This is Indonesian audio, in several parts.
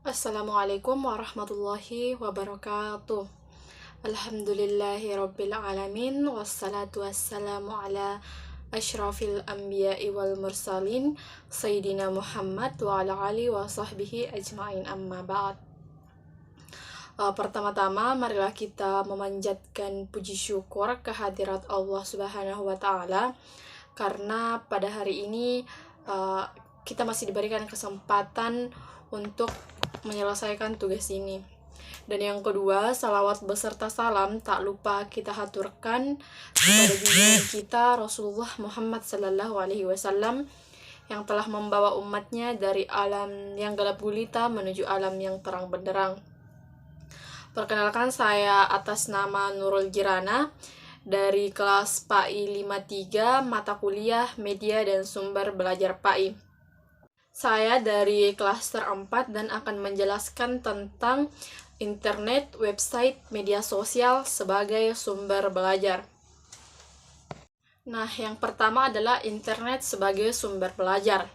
Assalamualaikum warahmatullahi wabarakatuh. Alhamdulillahi rabbil alamin. Wassalatu wassalamu ala asyrafil anbiya'i wal mursalin Sayyidina Muhammad wa ala alihi wa sahbihi ajma'in, amma ba'd. Pertama-tama marilah kita memanjatkan puji syukur kehadirat Allah Subhanahu wa taala karena pada hari ini kita masih diberikan kesempatan untuk menyelesaikan tugas ini. Dan yang kedua, salawat beserta salam tak lupa kita haturkan kepada junjungan kita Rasulullah Muhammad Sallallahu Alaihi Wasallam yang telah membawa umatnya dari alam yang gelap gulita menuju alam yang terang benderang. Perkenalkan, saya atas nama Nurul Jirana dari kelas PAI 53 mata kuliah Media dan Sumber Belajar PAI. Saya dari klaster 4 dan akan menjelaskan tentang internet, website, media sosial sebagai sumber belajar. Nah, yang pertama adalah internet sebagai sumber belajar.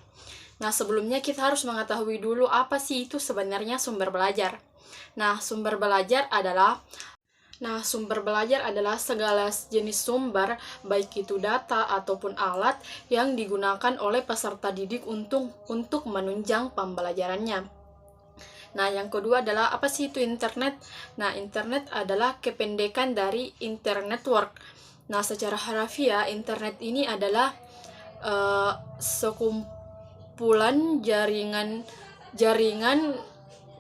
Nah, sebelumnya kita harus mengetahui dulu apa sih itu sebenarnya sumber belajar. Nah, sumber belajar adalah segala jenis sumber, baik itu data ataupun alat yang digunakan oleh peserta didik untuk menunjang pembelajarannya. Nah, yang kedua adalah apa sih itu internet? Nah, internet adalah kependekan dari internetwork. Nah, secara harafiah, internet ini adalah sekumpulan jaringan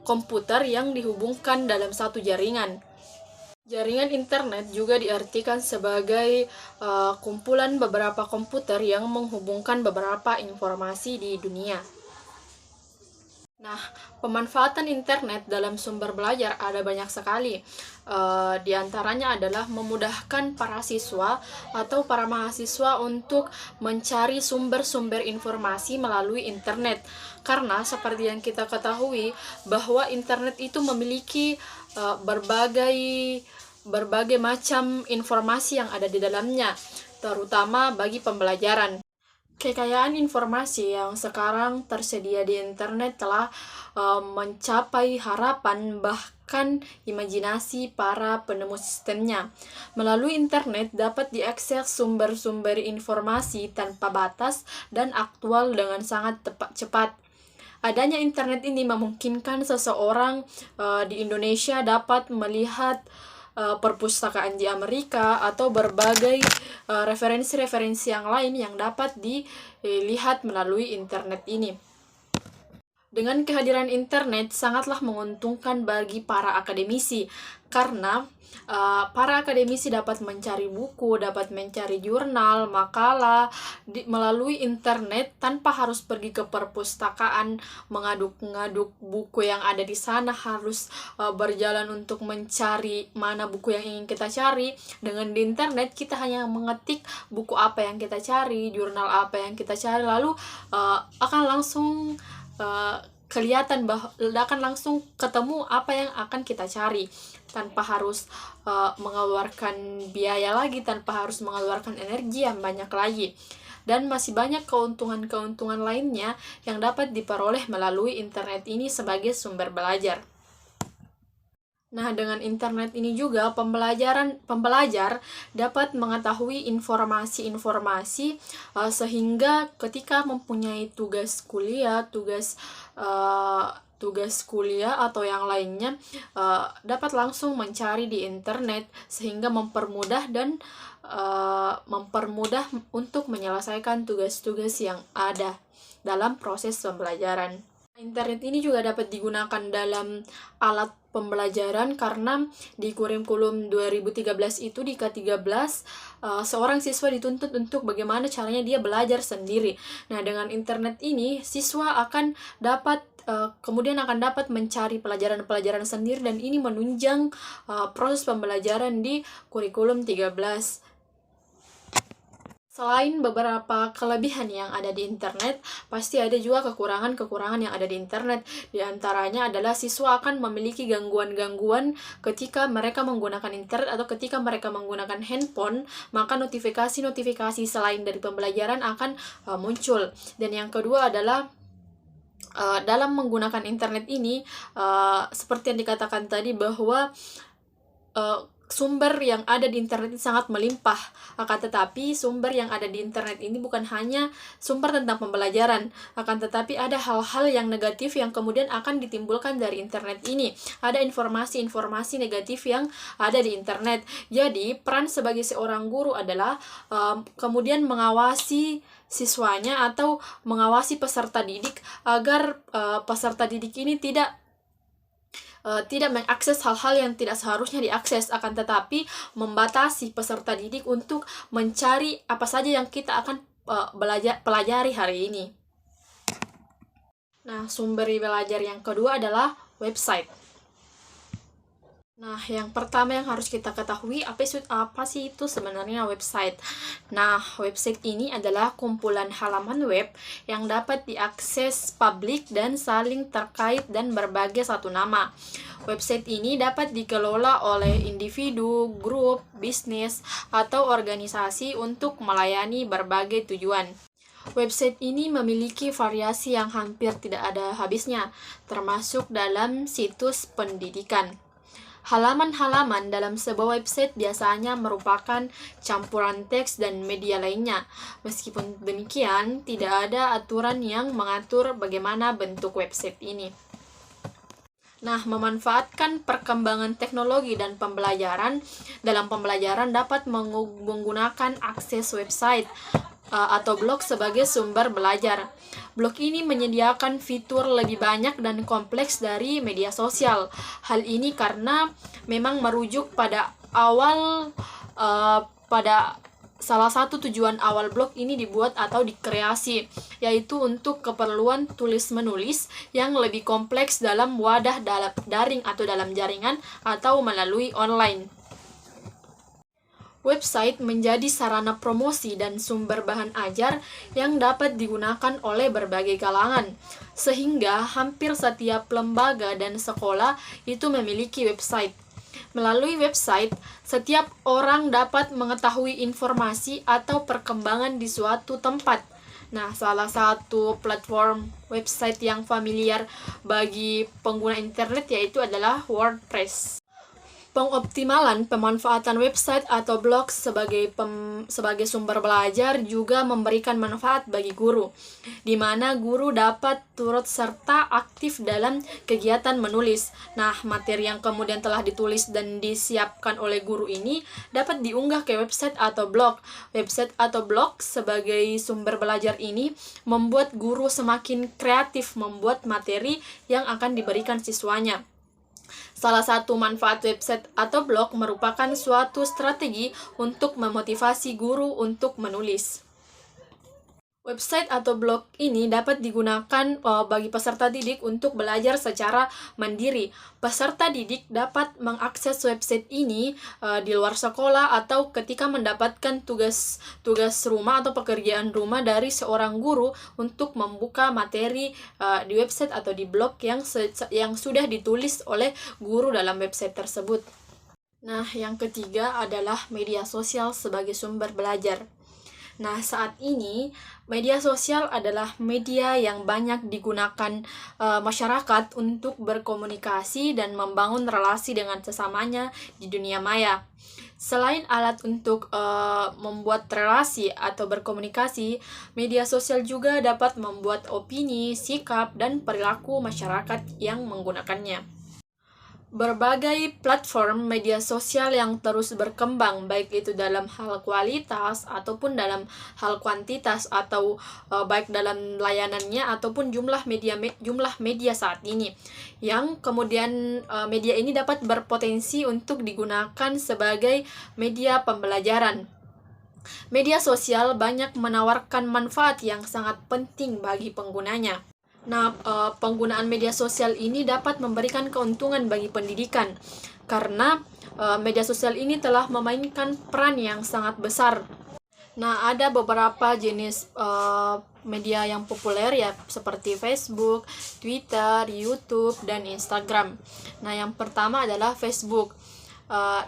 komputer yang dihubungkan dalam satu jaringan. Jaringan internet juga diartikan sebagai kumpulan beberapa komputer yang menghubungkan beberapa informasi di dunia. Nah, pemanfaatan internet dalam sumber belajar ada banyak sekali. Di antaranya adalah memudahkan para siswa atau para mahasiswa untuk mencari sumber-sumber informasi melalui internet. Karena seperti yang kita ketahui bahwa internet itu memiliki berbagai macam informasi yang ada di dalamnya, terutama bagi pembelajaran. Kekayaan informasi yang sekarang tersedia di internet telah mencapai harapan bahkan imajinasi para penemu sistemnya. Melalui internet dapat diakses sumber-sumber informasi tanpa batas dan aktual dengan sangat cepat. Adanya internet ini memungkinkan seseorang di Indonesia dapat melihat perpustakaan di Amerika atau berbagai referensi-referensi yang lain yang dapat dilihat melalui internet ini. Dengan kehadiran internet sangatlah menguntungkan bagi para akademisi karena para akademisi dapat mencari buku, dapat mencari jurnal, makalah melalui internet tanpa harus pergi ke perpustakaan mengaduk-ngaduk buku yang ada di sana, harus berjalan untuk mencari mana buku yang ingin kita cari. Dengan di internet kita hanya mengetik buku apa yang kita cari, jurnal apa yang kita cari, lalu akan langsung kelihatan bahwa akan langsung ketemu apa yang akan kita cari tanpa harus mengeluarkan biaya lagi, tanpa harus mengeluarkan energi yang banyak lagi. Dan masih banyak keuntungan-keuntungan lainnya yang dapat diperoleh melalui internet ini sebagai sumber belajar. Nah, dengan internet ini juga pembelajar dapat mengetahui informasi-informasi sehingga ketika mempunyai tugas kuliah atau yang lainnya dapat langsung mencari di internet sehingga mempermudah untuk menyelesaikan tugas-tugas yang ada dalam proses pembelajaran. Internet ini juga dapat digunakan dalam alat pembelajaran karena di kurikulum 2013 itu di K13 seorang siswa dituntut untuk bagaimana caranya dia belajar sendiri. Nah, dengan internet ini siswa akan dapat mencari pelajaran-pelajaran sendiri dan ini menunjang proses pembelajaran di kurikulum 13. Selain beberapa kelebihan yang ada di internet, pasti ada juga kekurangan-kekurangan yang ada di internet. Di antaranya adalah siswa akan memiliki gangguan-gangguan ketika mereka menggunakan internet atau ketika mereka menggunakan handphone, maka notifikasi-notifikasi selain dari pembelajaran akan muncul. Dan yang kedua adalah dalam menggunakan internet ini, seperti yang dikatakan tadi bahwa sumber yang ada di internet ini sangat melimpah. Akan tetapi sumber yang ada di internet ini bukan hanya sumber tentang pembelajaran, akan tetapi ada hal-hal yang negatif yang kemudian akan ditimbulkan dari internet ini. Ada informasi-informasi negatif yang ada di internet. Jadi peran sebagai seorang guru adalah kemudian mengawasi siswanya atau mengawasi peserta didik agar peserta didik ini tidak mengakses hal-hal yang tidak seharusnya diakses, akan tetapi membatasi peserta didik untuk mencari apa saja yang kita akan pelajari hari ini. Nah, sumber belajar yang kedua adalah website. Nah, yang pertama yang harus kita ketahui, apa sih itu sebenarnya website? Nah, website ini adalah kumpulan halaman web yang dapat diakses publik dan saling terkait dan berbagai satu nama. Website ini dapat dikelola oleh individu, grup, bisnis, atau organisasi untuk melayani berbagai tujuan. Website ini memiliki variasi yang hampir tidak ada habisnya, termasuk dalam situs pendidikan. Halaman-halaman dalam sebuah website biasanya merupakan campuran teks dan media lainnya. Meskipun demikian, tidak ada aturan yang mengatur bagaimana bentuk website ini. Nah, memanfaatkan perkembangan teknologi dan pembelajaran, dalam pembelajaran dapat menggunakan akses website atau blog sebagai sumber belajar. Blog ini menyediakan fitur lebih banyak dan kompleks dari media sosial. Hal ini karena memang merujuk pada salah satu tujuan awal blog ini dibuat atau dikreasi, yaitu untuk keperluan tulis-menulis yang lebih kompleks dalam wadah daring atau dalam jaringan atau melalui online. Website menjadi sarana promosi dan sumber bahan ajar yang dapat digunakan oleh berbagai kalangan, sehingga hampir setiap lembaga dan sekolah itu memiliki website. Melalui website, setiap orang dapat mengetahui informasi atau perkembangan di suatu tempat. Nah, salah satu platform website yang familiar bagi pengguna internet yaitu adalah WordPress. Pengoptimalan pemanfaatan website atau blog sebagai sumber belajar juga memberikan manfaat bagi guru, di mana guru dapat turut serta aktif dalam kegiatan menulis. Nah, materi yang kemudian telah ditulis dan disiapkan oleh guru ini dapat diunggah ke website atau blog. Website atau blog sebagai sumber belajar ini membuat guru semakin kreatif membuat materi yang akan diberikan siswanya. Salah satu manfaat website atau blog merupakan suatu strategi untuk memotivasi guru untuk menulis. Website atau blog ini dapat digunakan bagi peserta didik untuk belajar secara mandiri. Peserta didik dapat mengakses website ini di luar sekolah atau ketika mendapatkan tugas rumah atau pekerjaan rumah dari seorang guru untuk membuka materi di website atau di blog yang sudah ditulis oleh guru dalam website tersebut. Nah, yang ketiga adalah media sosial sebagai sumber belajar. Nah, saat ini media sosial adalah media yang banyak digunakan masyarakat untuk berkomunikasi dan membangun relasi dengan sesamanya di dunia maya. Selain alat untuk membuat relasi atau berkomunikasi, media sosial juga dapat membuat opini, sikap, dan perilaku masyarakat yang menggunakannya. Berbagai platform media sosial yang terus berkembang, baik itu dalam hal kualitas ataupun dalam hal kuantitas, atau baik dalam layanannya ataupun jumlah media saat ini, yang kemudian media ini dapat berpotensi untuk digunakan sebagai media pembelajaran. Media sosial banyak menawarkan manfaat yang sangat penting bagi penggunanya. Nah, penggunaan media sosial ini dapat memberikan keuntungan bagi pendidikan, karena media sosial ini telah memainkan peran yang sangat besar. Nah, ada beberapa jenis media yang populer ya, seperti Facebook, Twitter, YouTube, dan Instagram. Nah, yang pertama adalah Facebook.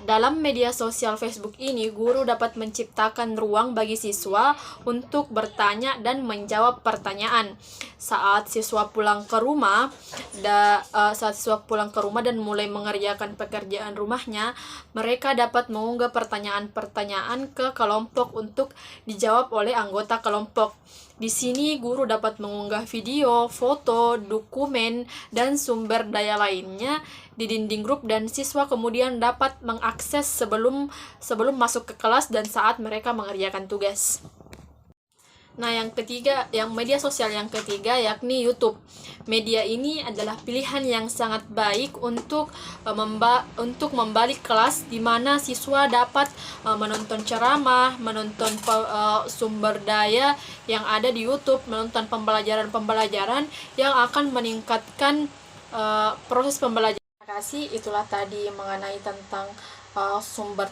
Dalam media sosial Facebook ini, guru dapat menciptakan ruang bagi siswa untuk bertanya dan menjawab pertanyaan. Saat siswa pulang ke rumah, dan mulai mengerjakan pekerjaan rumahnya, mereka dapat mengunggah pertanyaan-pertanyaan ke kelompok untuk dijawab oleh anggota kelompok. Di sini guru dapat mengunggah video, foto, dokumen, dan sumber daya lainnya di dinding grup, dan siswa kemudian dapat mengakses sebelum masuk ke kelas dan saat mereka mengerjakan tugas. Nah, yang ketiga, yang media sosial yang ketiga yakni YouTube. Media ini adalah pilihan yang sangat baik untuk membalik kelas, di mana siswa dapat menonton ceramah, menonton sumber daya yang ada di YouTube, menonton pembelajaran yang akan meningkatkan proses pembelajaran. Terima kasih, itulah tadi mengenai tentang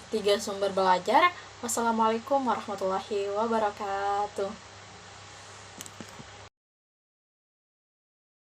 tiga sumber belajar. Wassalamualaikum warahmatullahi wabarakatuh.